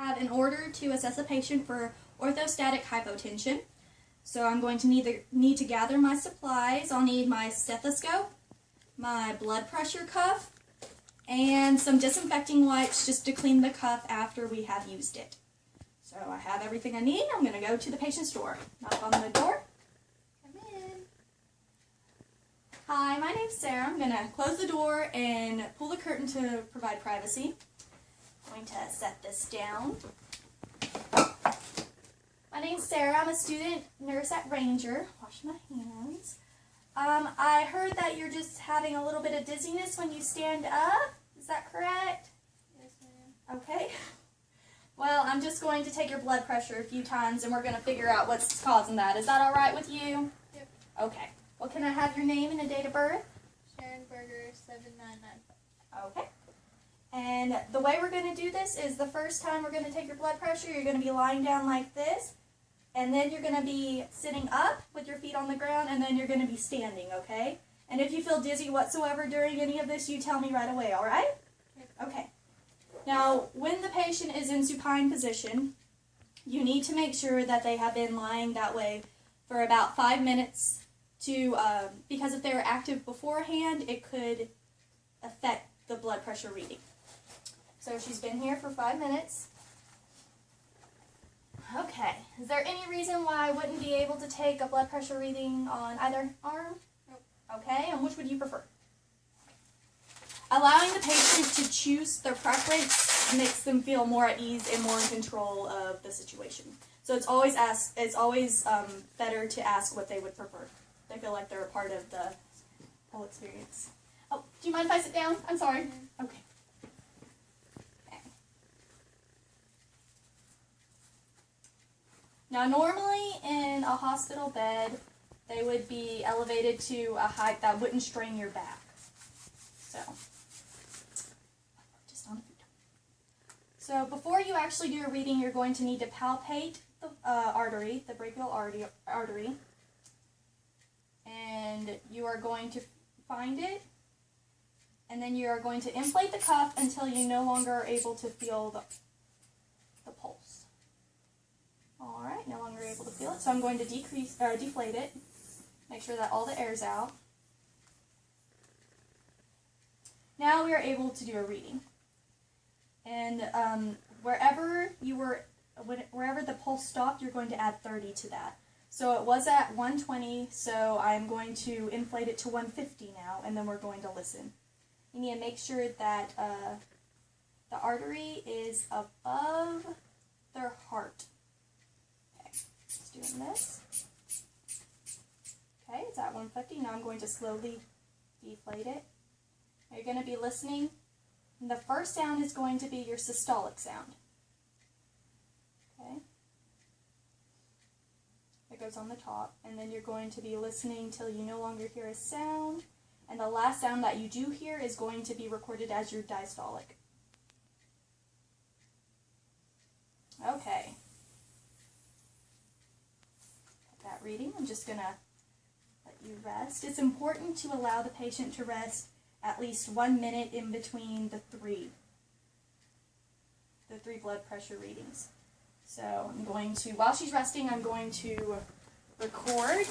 have in order to assess a patient for orthostatic hypotension. So I'm going to need to gather my supplies. I'll need my stethoscope, my blood pressure cuff, and some disinfecting wipes just to clean the cuff after we have used it. So I have everything I need. I'm going to go to the patient's door. Knock on the door. Come in. Hi, my name's Sarah. I'm going to close the door and pull the curtain to provide privacy. I'm going to set this down. My name's Sarah. I'm a student nurse at Ranger. Wash my hands. I heard that you're just having a little bit of dizziness when you stand up. Is that correct? Yes, ma'am. Okay. Well, I'm just going to take your blood pressure a few times and we're going to figure out what's causing that. Is that all right with you? Yep. Okay. Well, can I have your name and a date of birth? Sharon Berger, 7995. Okay. And the way we're going to do this is the first time we're going to take your blood pressure, you're going to be lying down like this. And then you're going to be sitting up with your feet on the ground, and then you're going to be standing, okay? And if you feel dizzy whatsoever during any of this, you tell me right away, all right? Okay. Now, when the patient is in supine position, you need to make sure that they have been lying that way for about 5 minutes because if they were active beforehand, it could affect the blood pressure reading. So she's been here for 5 minutes. Okay. Is there any reason why I wouldn't be able to take a blood pressure reading on either arm? Nope. Okay, and which would you prefer? Allowing the patient to choose their preference makes them feel more at ease and more in control of the situation. So it's always better to ask what they would prefer. They feel like they're a part of the whole experience. Oh, do you mind if I sit down? I'm sorry. Okay. Now, normally in a hospital bed, they would be elevated to a height that wouldn't strain your back. So, just on the feet. So, before you actually do a reading, you're going to need to palpate the artery, the brachial artery, and you are going to find it, and then you are going to inflate the cuff until you no longer are able to feel the pulse. Alright, no longer able to feel it, so I'm going to deflate it, make sure that all the air's out. Now we are able to do a reading. And wherever the pulse stopped, you're going to add 30 to that. So it was at 120, so I'm going to inflate it to 150 now, and then we're going to listen. You need to make sure that the artery is above their heart. Doing this. Okay, it's at 150. Now I'm going to slowly deflate it. Now you're going to be listening. And the first sound is going to be your systolic sound. Okay. It goes on the top. And then you're going to be listening till you no longer hear a sound. And the last sound that you do hear is going to be recorded as your diastolic. Okay. That reading. I'm just going to let you rest. It's important to allow the patient to rest at least 1 minute in between the three blood pressure readings. So I'm going to, while she's resting, I'm going to record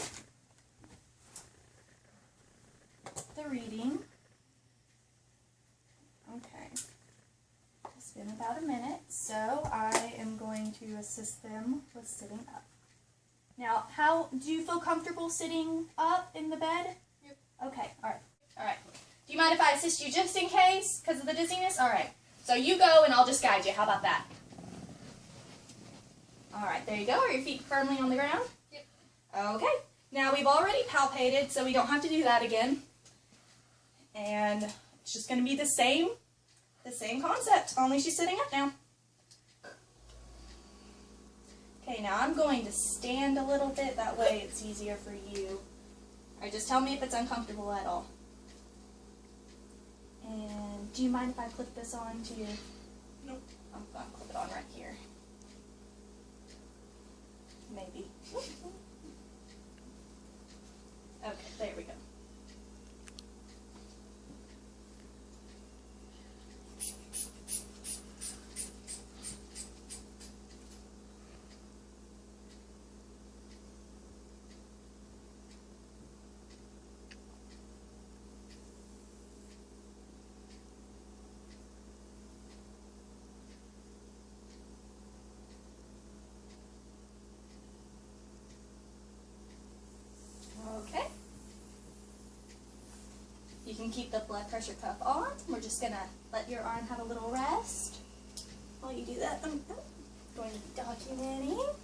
the reading. Okay. It's been about a minute, so I am going to assist them with sitting up. Now, do you feel comfortable sitting up in the bed? Yep. Okay, alright. Do you mind if I assist you just in case, because of the dizziness? Alright, so you go and I'll just guide you. How about that? Alright, there you go. Are your feet firmly on the ground? Yep. Okay, now we've already palpated, so we don't have to do that again. And it's just going to be the same concept, only she's sitting up now. Okay, now I'm going to stand a little bit, that way it's easier for you. Alright, just tell me if it's uncomfortable at all. And do you mind if I clip this on to you? Nope. I'm going to clip it on right here. Maybe. Okay, there we go. can keep the blood pressure cuff on. We're just going to let your arm have a little rest. While you do that, I'm going to be documenting.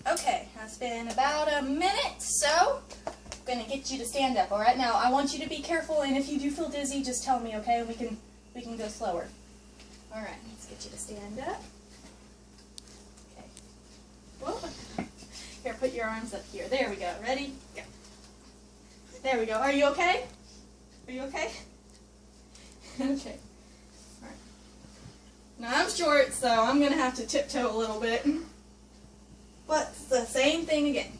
Okay, that's been about a minute, so I'm going to get you to stand up. All right, now I want you to be careful, and if you do feel dizzy, just tell me, okay? We can go slower. All right, let's get you to stand up. Okay. Whoa. Here, put your arms up here. There we go. Ready? Go. There we go. Are you okay? Are you okay? Okay. All right. Now I'm short, so I'm going to have to tiptoe a little bit. But it's the same thing again.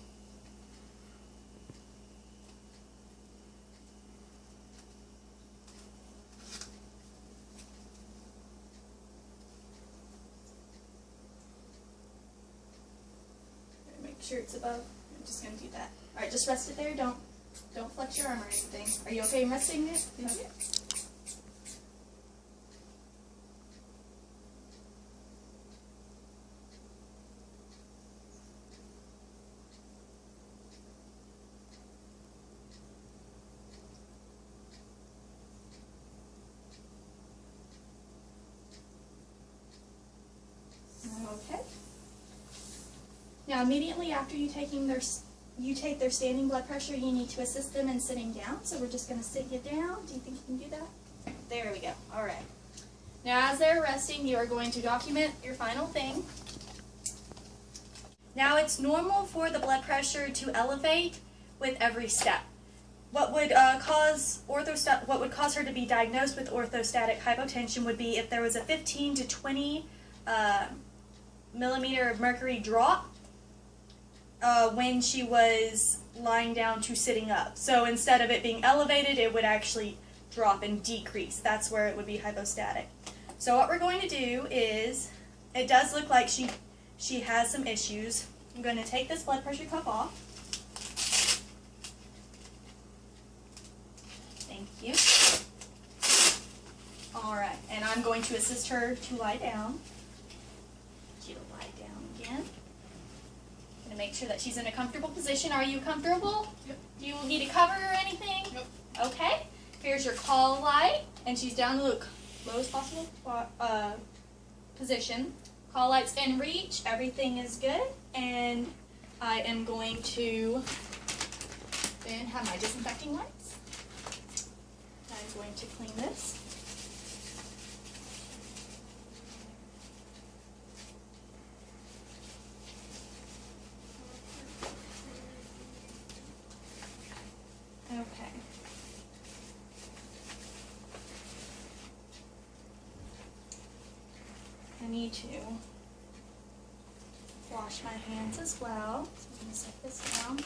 Make sure it's above. I'm just going to do that. All right, just rest it there. Don't flex your arm or anything. Are you okay resting it? Okay. Okay. Now, immediately after you take their standing blood pressure, you need to assist them in sitting down. So we're just going to sit you down. Do you think you can do that? There we go. All right. Now, as they're resting, you are going to document your final thing. Now, it's normal for the blood pressure to elevate with every step. What would cause her to be diagnosed with orthostatic hypotension would be if there was a 15 to 20 millimeter of mercury drop when she was lying down to sitting up. So instead of it being elevated, it would actually drop and decrease. That's where it would be hypostatic. So what we're going to do is, it does look like she has some issues. I'm going to take this blood pressure cuff off. Thank you. Alright, and I'm going to assist her to lie down. Get you to lie down again. I'm going to make sure that she's in a comfortable position. Are you comfortable? Yep. Do you need a cover or anything? Nope. Okay. Here's your call light, and she's down to the lowest possible position. Call light's in reach. Everything is good, and I am going to then have my disinfecting wipes. I'm going to clean this. Okay. I need to wash my hands as well. So I'm going to set this down.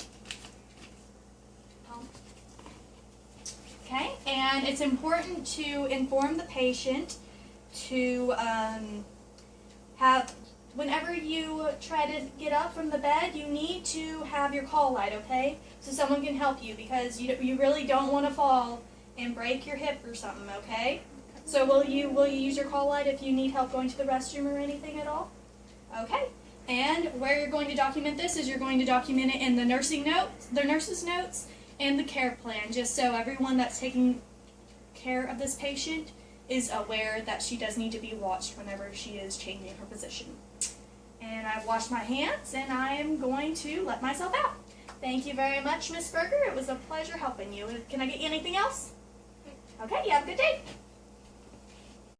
Okay, and it's important to inform the patient to whenever you try to get up from the bed, you need to have your call light, okay? So someone can help you, because you really don't want to fall and break your hip or something, okay? So will you use your call light if you need help going to the restroom or anything at all? Okay. And where you're going to document this is you're going to document it in the nurse's notes, and the care plan, just so everyone that's taking care of this patient is aware that she does need to be watched whenever she is changing her position. And I've washed my hands, and I am going to let myself out. Thank you very much, Miss Berger. It was a pleasure helping you. Can I get you anything else? Okay, you have a good day.